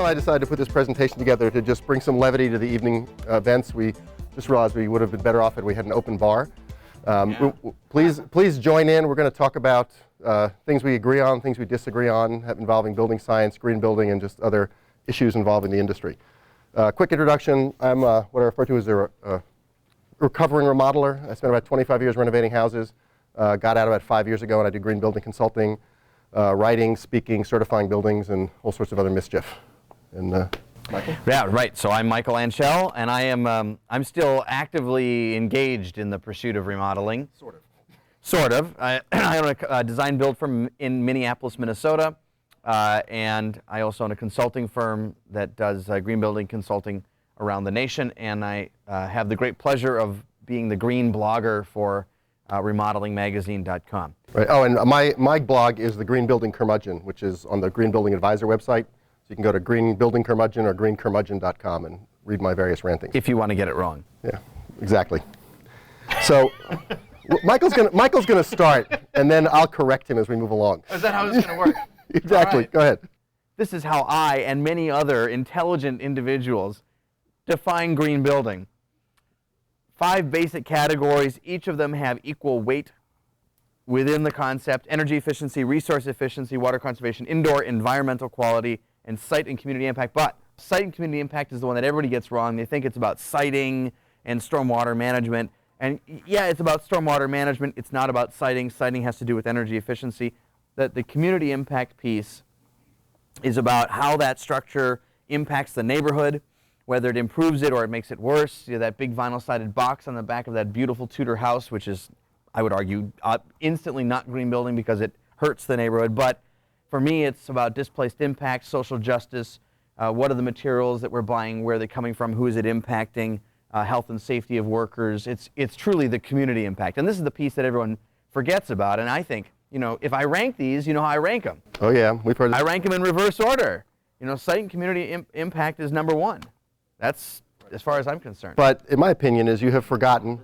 I decided to put this presentation together to just bring some levity to the evening events. We just realized we would have been better off if we had an open bar. Please join in. We're going to talk about things we agree on, things we disagree on, involving building science, green building, and just other issues involving the industry. Quick introduction. I'm what I refer to as a recovering remodeler. I spent about 25 years renovating houses. Got out about 5 years ago, and I do green building consulting, writing, speaking, certifying buildings, and all sorts of other mischief. And Michael? Yeah, right. So I'm Michael Anschel, and I am I'm still actively engaged in the pursuit of remodeling. Sort of. Sort of. I own a design build firm in Minneapolis, Minnesota, and I also own a consulting firm that does green building consulting around the nation, and I have the great pleasure of being the green blogger for remodelingmagazine.com. Right. Oh, and my blog is the Green Building Curmudgeon, which is on the Green Building Advisor website. So you can go to Green Building Curmudgeon or greencurmudgeon.com and read my various rantings. If you want to get it wrong. Yeah, exactly. So Michael's gonna start, and then I'll correct him as we move along. Is that how it's going to work? Exactly. Right. Go ahead. This is how I and many other intelligent individuals define green building. 5 basic categories. Each of them have equal weight within the concept: energy efficiency, resource efficiency, water conservation, indoor environmental quality, and site and community impact. But site and community impact is the one that everybody gets wrong. They think it's about siting and stormwater management. And yeah, it's about stormwater management. It's not about siting. Siting has to do with energy efficiency. The community impact piece is about how that structure impacts the neighborhood, whether it improves it or it makes it worse. You know, that big vinyl-sided box on the back of that beautiful Tudor house, which is, I would argue, instantly not green building because it hurts the neighborhood. But for me, it's about displaced impact, social justice, what are the materials that we're buying, where are they coming from, who is it impacting, health and safety of workers. It's truly the community impact. And this is the piece that everyone forgets about. And I think, you know, if I rank these, you know how I rank them. Oh yeah, we've heard. I rank them in reverse order. You know, site and community impact is number 1. That's as far as I'm concerned. But in my opinion, is you have forgotten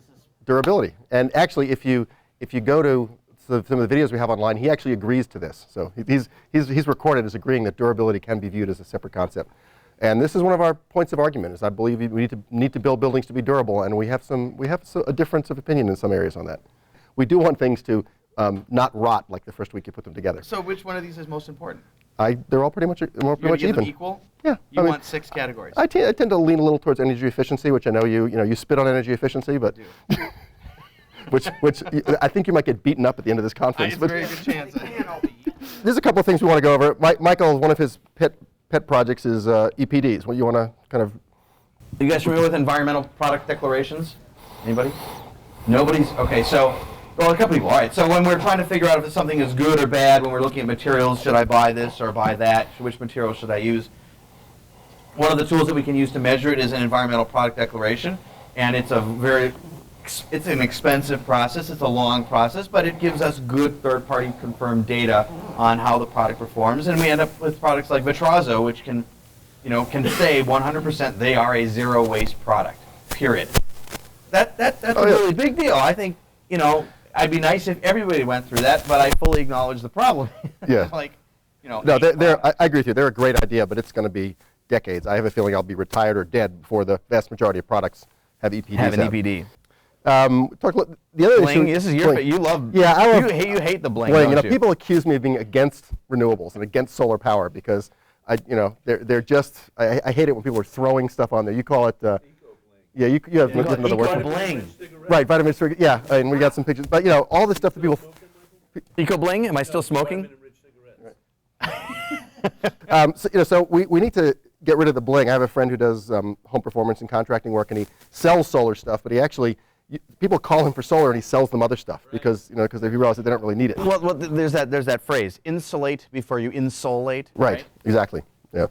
durability. And actually, if you go to some of the videos we have online, he actually agrees to this. So he's recorded as agreeing that durability can be viewed as a separate concept. And this is one of our points of argument. Is I believe we need to build buildings to be durable, and we have a difference of opinion in some areas on that. We do want things to not rot like the first week you put them together. So which one of these is most important? They're all pretty much even. Them equal? Yeah. You want 6 categories? I tend to lean a little towards energy efficiency, which I know you spit on energy efficiency, but which I think you might get beaten up at the end of this conference. It's a very good chance. There's a couple of things we want to go over. Michael, one of his pet projects is EPDs. What you want to kind of? Are you guys familiar with environmental product declarations? Anybody? Nobody's? Okay, so, well, a couple people. All right, so when we're trying to figure out if something is good or bad, when we're looking at materials, should I buy this or buy that? Which material should I use? One of the tools that we can use to measure it is an environmental product declaration, and it's an expensive process. It's a long process, but it gives us good third-party confirmed data on how the product performs, and we end up with products like Vitrazo, which can say 100% they are a zero-waste product. Period. That's a really big deal. I think, I'd be nice if everybody went through that, but I fully acknowledge the problem. Yeah. No, I agree with you. They're a great idea, but it's going to be decades. I have a feeling I'll be retired or dead before the vast majority of products have EPDs. Have an EPD. Talk about the other bling. issue. This is your bling. You love. Yeah, you hate the bling. Bling. Don't you? People accuse me of being against renewables and against solar power because they're just. I hate it when people are throwing stuff on there. You call it. Yeah, you have another word. Bling. Right, vitamin C. Yeah, and we got some pictures. But all the stuff that people. Eco bling. Am I still smoking? So we need to get rid of the bling. I have a friend who does home performance and contracting work, and he sells solar stuff, but he actually. People call him for solar, and he sells them other stuff because they realize that they don't really need it. Well, there's that phrase: insulate before you insolate. Right. Exactly. Yeah.